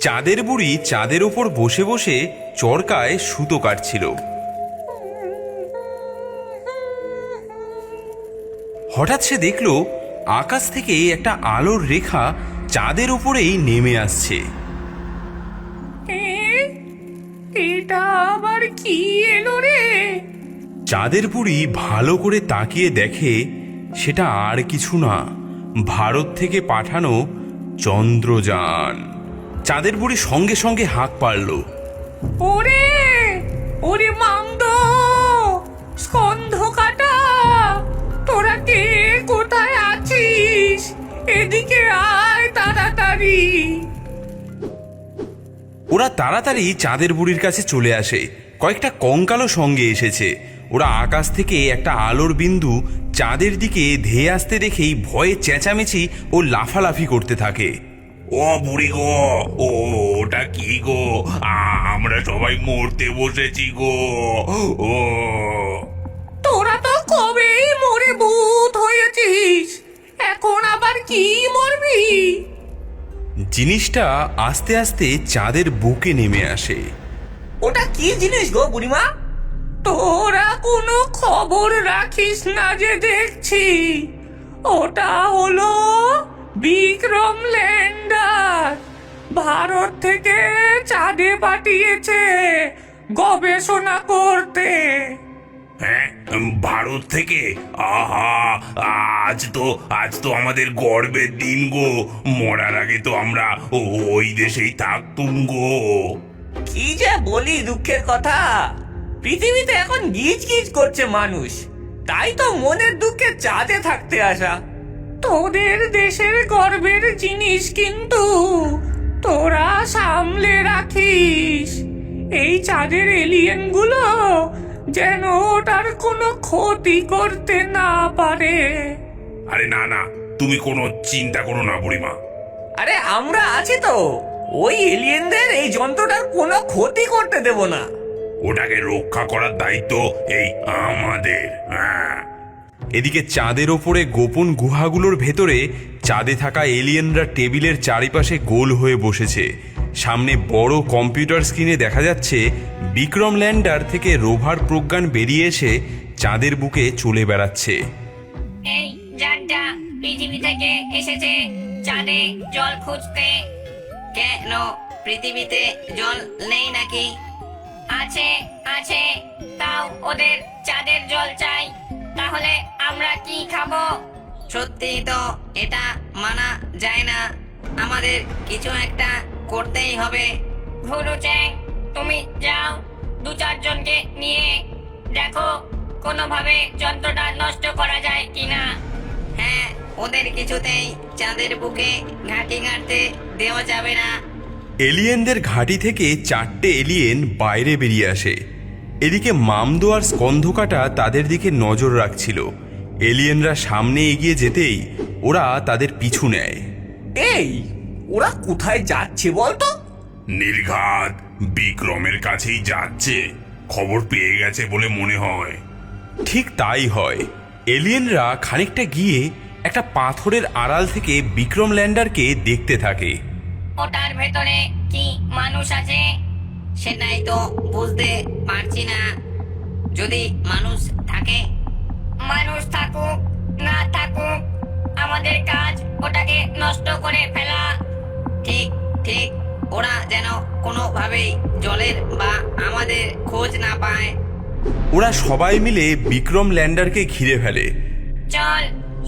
চাঁদের বুড়ি চাঁদের ওপর বসে বসে চরকায় সুতো কাটছিল। হঠাৎ সে দেখল আকাশ থেকে একটা আলোর রেখা চাঁদের উপরেই নেমে আসছে। এটা আবার কি এলো রে? চাঁদের বুড়ি ভালো করে তাকিয়ে দেখে সেটা আর কিছু না, ভারত থেকে পাঠানো চন্দ্রযান। চাঁদের বুড়ি সঙ্গে সঙ্গে হাঁক পারল, ওরে ওরে মামদ, স্কন্ধ কাটা, তোরা কে কোথায় আছিস? এদিকে আয় তাড়াতাড়ি। ওরা তাড়াতাড়ি চাঁদের বুড়ির কাছে চলে আসে। কয়েকটা কঙ্কালও সঙ্গে এসেছে। ওরা আকাশ থেকে একটা আলোর বিন্দু চাঁদের দিকে ধেয়ে আসতে দেখেই ভয়ে চেঁচামেচি ও লাফালাফি করতে থাকে। ও বুড়ি গো, ওটা কি গো? আমরা সবাই মরতে বসেছি গো। ও তোরা তো কবেই মরে ভূত হয়েছিস, এখন আবার কি মরবি? জিনিসটা আস্তে আস্তে চাঁদের বুকে নেমে আসে। ওটা কি জিনিস গো বুড়িমা? তোরা কোনো খবর রাখিস না যে দেখছি। ওটা হলো বিক্রম ল্যান্ডার, ভারত থেকে চাঁদে পাঠিয়েছে গবেষণা করতে। হ্যাঁ, ভারত থেকে? আহা, আজ তো আমাদের গর্বের দিন গো। মরার আগে তো আমরা ওই দেশেই থাকতুম গো। কি যে বলি দুঃখের কথা, পৃথিবীতে এখন গিজ গিজ করছে মানুষ, তাই তো মনের দুঃখে চাঁদে থাকতে আসা। তোদের দেশের গর্বের জিনিস কিন্তু তোরা সামলে রাখিস। এই চাঁদের এলিয়েন গুলো যেন ওটার কোনো ক্ষতি করতে না পারে। আরে না না, তুমি কোনো চিন্তা করো না বুড়িমা। আরে আমরা আছি তো, ওই এলিয়েনদের এই যন্ত্রটার কোনো ক্ষতি করতে দেব না। ওটাকে রক্ষা করার দায়িত্ব এই আমাদের। হ্যাঁ। এদিকে চাঁদের ওপরে গোপন গুহাগুলোর ভেতরে চাঁদে থাকা এলিয়েনরা টেবিলের চারিপাশে গোল হয়ে বসেছে। সামনে বড় কম্পিউটার স্ক্রিনে দেখা যাচ্ছে বিক্রম ল্যান্ডার থেকে রোভার প্রজ্ঞান বেরিয়ে এসে চাঁদের বুকে চলে বেড়াচ্ছে। এই যানটা পৃথিবী থেকে এসেছে চাঁদে জল খুঁজতে। কেন পৃথিবীতে জল নেই নাকি? আছে আছে, তাও ওদের চাঁদের জল চাই। তাহলে আমরা কি খাবো? সত্যি তো এটা মানা যায় না, আমাদের কিছু একটা করতেই হবে। ভুরু চ্যাং, তুমি যাও 2-4 জনকে নিয়ে দেখো কোনোভাবে যন্ত্রটা নষ্ট করা যায় কিনা। হ্যাঁ, ওদের কিছুতেই চাঁদের বুকে ঘাঁটি গাড়তে দেওয়া যাবে না। এলিয়েনদের ঘাঁটি থেকে 4টে এলিয়েন বাইরে বেরিয়ে আসে। এদিকে মামদো আর স্কন্ধকাটা তাদের দিকে নজর রাখছিল। এলিয়েনরা সামনে এগিয়ে যেতেই ওরা তাদের পিছু নেয়। এই ওরা কোথায় যাচ্ছে বলতো? নির্ঘাত বিক্রমের কাছেই যাচ্ছে, খবর পেয়ে গেছে বলে মনে হয়। ঠিক তাই হয়। এলিয়েনরা খানিকটা গিয়ে একটা পাথরের আড়াল থেকে বিক্রম ল্যান্ডারকে দেখতে থাকে। ওটার ভেতরে কি মানুষ আছে সেটাই তো বুঝতে পারছি না। যদি মানুষ থাকে, মানুষ থাকুক না থাকুক, আমাদের কাজ ওটাকে নষ্ট করে ফেলা। ঠিক ঠিক, ওরা যেন কোনোভাবেই জলের বা আমাদের খোঁজ না পায়। ওরা সবাই মিলে বিক্রম ল্যান্ডারকে ঘিরে ফেলে। চল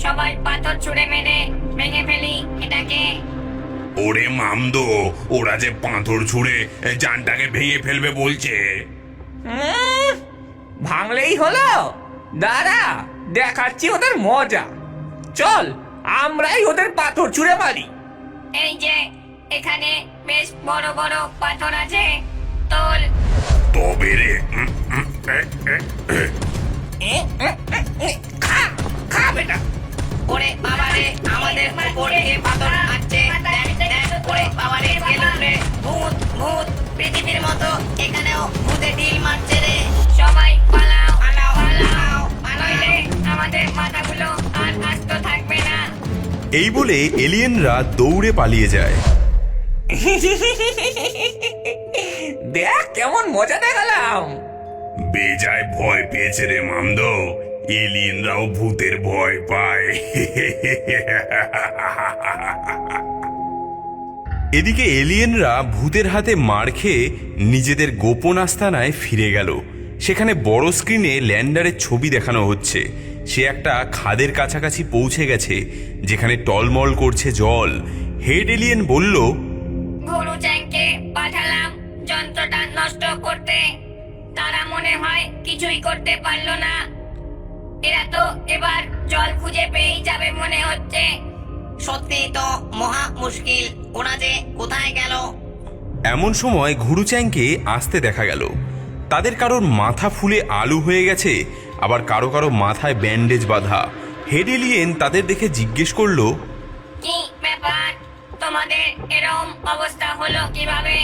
সবাই পাথর ছুঁড়ে মেরে ভেঙে ফেলি এটাকে। ওরে মামদো, ওরা যে পাথর ছুঁড়ে যানটাকে ভেঙে ফেলবে বলছে। ভাঙলেই হলো, দাঁড়া দেখাচ্ছি ওদের মজা। চল আমরাই ওদের পাথর ছুঁড়ে মারি। এই যে এখানে বেশ বড় বড় পাথর আছে, তোল। তবে রে, খা খা বেটা। ওরে বাবারে, আমাদের উপর থেকে পাথর আসছে। দেখ দেখ, ওরে বাবারে, গেলুম রে। ভূত ভূত, পৃথিবীর মতো এখানেও ভূতে ঢিল মারছে রে। সবাই পালাও পালাও পালাও, নইলে আমাদের মাথাগুলো আর আস্ত থাকবে না। এই বলে এলিয়েনরা দৌড়ে পালিয়ে যায়। দেখ কেমন মজা দেখালাম। বেজায় ভয় পেয়েছে রে মামদ, এলিয়েনরাও ভূতের ভয় পায়। এদিকে এলিয়েনরা ভূতের হাতে মার খেয়ে নিজেদের গোপন আস্তানায় ফিরে গেল। সেখানে বড় স্ক্রিনে ল্যান্ডারের ছবি দেখানো হচ্ছে। সে একটা খাদের কাছাকাছি পৌঁছে গেছে, যেখানে টলমল করছে জল। হেড এলিয়েন বলল, গুরু চ্যাংকে পাঠালাম যন্ত্রটা নষ্ট করতে, তারা মনে হয় কিছুই করতে পারলো না। এরা তো এবার জল খুঁজে পেয়েই যাবে মনে হচ্ছে। সত্যি তো মহা মুশকিল, ওরা যে কোথায় গেল? এমন সময় ঘুরুচ্যাংকে আসতে দেখা গেল। তাদের কারোর মাথা ফুলে আলু হয়ে গেছে, আবার কারো কারো মাথায় ব্যান্ডেজ বাঁধা। হেড এলিয়েন তাদের দেখে জিজ্ঞেস করলো, কি ব্যাপার, তোমাদের এরকম অবস্থা হলো কিভাবে?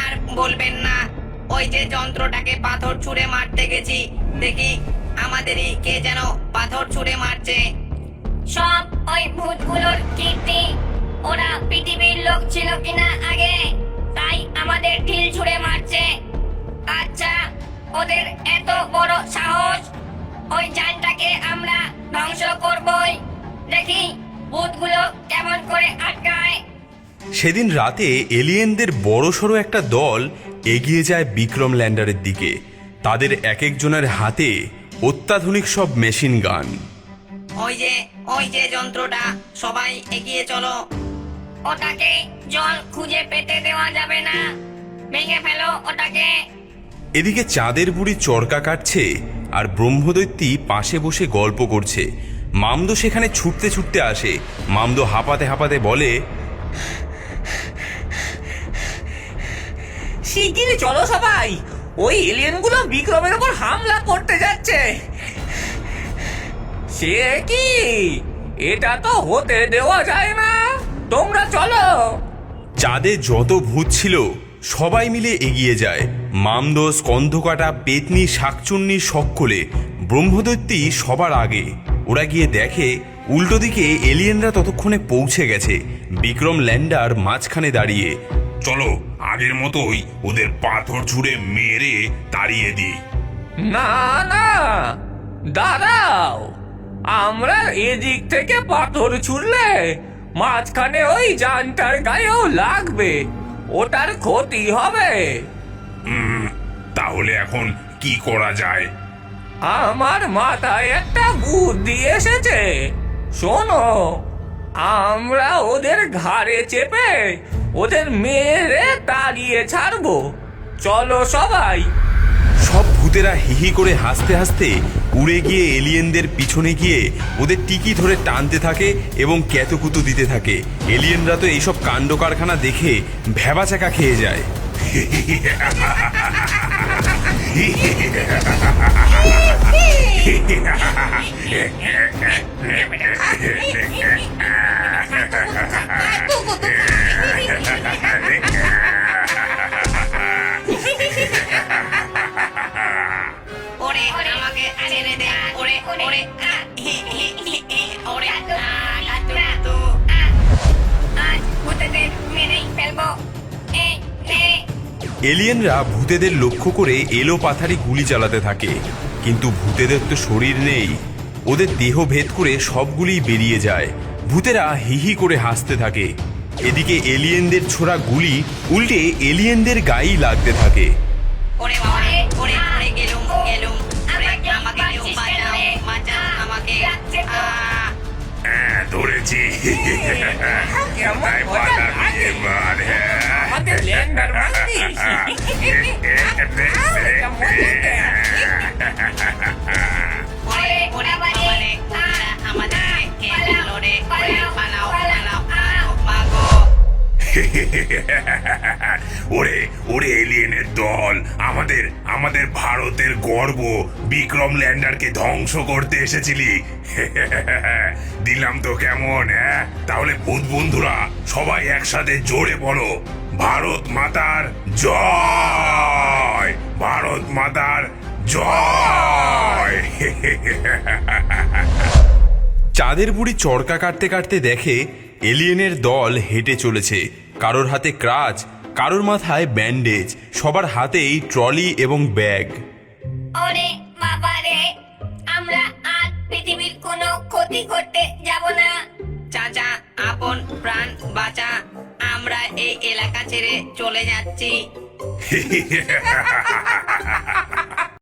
আর বলবেন না, ওই যে যন্ত্রটাকে পাথর ছুঁড়ে মারতে গেছি, দেখি আমাদেরই কে যেন পাথর ছুঁড়ে মারছে। সব ওই ভূতগুলোর কীর্তি। ওরা পৃথিবীর লোক ছিল কিনা আগে, তাই আমাদের ঢিল ছুঁড়ে মারছে। আচ্ছা, ওদের এত বড় সাহস, ওই যানটাকে আমরা ধ্বংস করবই। দেখি ভূতগুলো কেমন করে আটকায়। সেদিন রাতে এলিয়েনদের বড়সড় একটা দল এগিয়ে যায় বিক্রম ল্যান্ডারের দিকে। তাদের এক একজনের হাতে অত্যাধুনিক সব মেশিন গান। ওই যে যন্ত্রটা, সবাই এগিয়ে চলো। ওটাকে জল খুঁজে পেতে দেওয়া যাবে না, ভেঙে ফেলো ওটাকে। এদিকে চাঁদের বুড়ি চরকা কাটছে, আর ব্রহ্মদৈত্যী পাশে বসে গল্প করছে। মামদো সেখানে ছুটতে ছুটতে আসে। মামদো হাঁপাতে হাঁপাতে বলে, শিগগিরই চলো সবাই, ওই এলিয়েনগুলো বিক্রমের উপর হামলা করতে যাচ্ছে। সে কি, এটা তো হতে দেওয়া যায় না, তোমরা চলো। চাঁদে যত ভূত ছিল সবাই মিলে এগিয়ে যায়। মামদো, স্কন্ধকাটা, পেতনি, শাকচুন্নি সকলে। ব্রহ্মদৈত্যী সবার আগে। ওরা গিয়ে দেখে উল্টো দিকে এলিয়েনরা ততক্ষণে পৌঁছে গেছে। বিক্রম ল্যান্ডার মাঝখানে দাঁড়িয়ে। চলো আগের মতোই ওদের পাথর ছুঁড়ে মেরে তাড়িয়ে দিই। না না, দাঁড়াও, আমরা এদিক থেকে পাথর ছুড়লে মাঝখানে ওই যানটার গায়েও লাগবে, ওটার ক্ষতি হবে। তাহলে এখন কি করা যায়? আমার মাথায় একটা বুদ্ধি এসেছে, শোনো, আমরা ওদের ঘাড়ে চেপে ওদের মেরে তাড়িয়ে ছাড়বো। চলো সবাই। সব ভূতেরা হিহি করে হাসতে হাসতে উড়ে গিয়ে এলিয়েনদের পিছনে গিয়ে ওদের টিকি ধরে টানতে থাকে এবং ক্যাতুকুতু দিতে থাকে। এলিয়েনরা তো এইসব কাণ্ড কারখানা দেখে ভ্যাবাচাকা খেয়ে যায়। ওরে আমাকে ছেড়ে দে, ওরে ওরে ওরে তো আজ ভূতেদের মেরেই ফেলবো। এলিয়েনরা ভূতেদের লক্ষ্য করে এলো পাথারি গুলি চালাতে থাকে, কিন্তু ভূতেদের তো শরীর নেই। ওদের দেহ ভেদ করে সবগুলি বেরিয়ে যায়। ভূতেরা হিহি করে হাসতে থাকে। এদিকে এলিয়েনদের ছোড়া গুলি উল্টে এলিয়েনদের গায়েই লাগতে থাকে। ওরে ওরে ওরে ওরে গেলুম গেলুম, আমাকে কেউ বাঁচাও, বাঁচাও আমাকে। ধরেছি। কেমন মজা লাগে। আমাদের ল্যান্ডার মারছিস। ওরে ওরে বাবারে, আমাদের খেয়ে রে, পালাও পালাও মাগো। ওরে ওরে এলিয়েনের দল, আমাদের ভারতের গর্ব বিক্রম ল্যান্ডারকে ধ্বংস করতে এসেছিলি। দিলাম তো কেমন, হ্যাঁ? তাহলে ভূত বন্ধুরা সবাই একসাথে জোরে বলো, ভারত মাতার জয়, ভারত মাতার জয়। চাঁদের বুড়ি চরকা কাটতে কাটতে দেখে এলিয়েনের দল হেঁটে চলেছে। কারোর হাতে ক্রাচ, কারোর মাথায় ব্যান্ডেজ, সবার হাতেই ট্রলি এবং ব্যাগ। ওরে বাবা রে, আমরা আর পৃথিবীর কোনো ক্ষতি করতে যাব না। চাচা, আপন প্রাণ বাঁচা, আমরা এই এলাকা ছেড়ে চলে যাচ্ছি।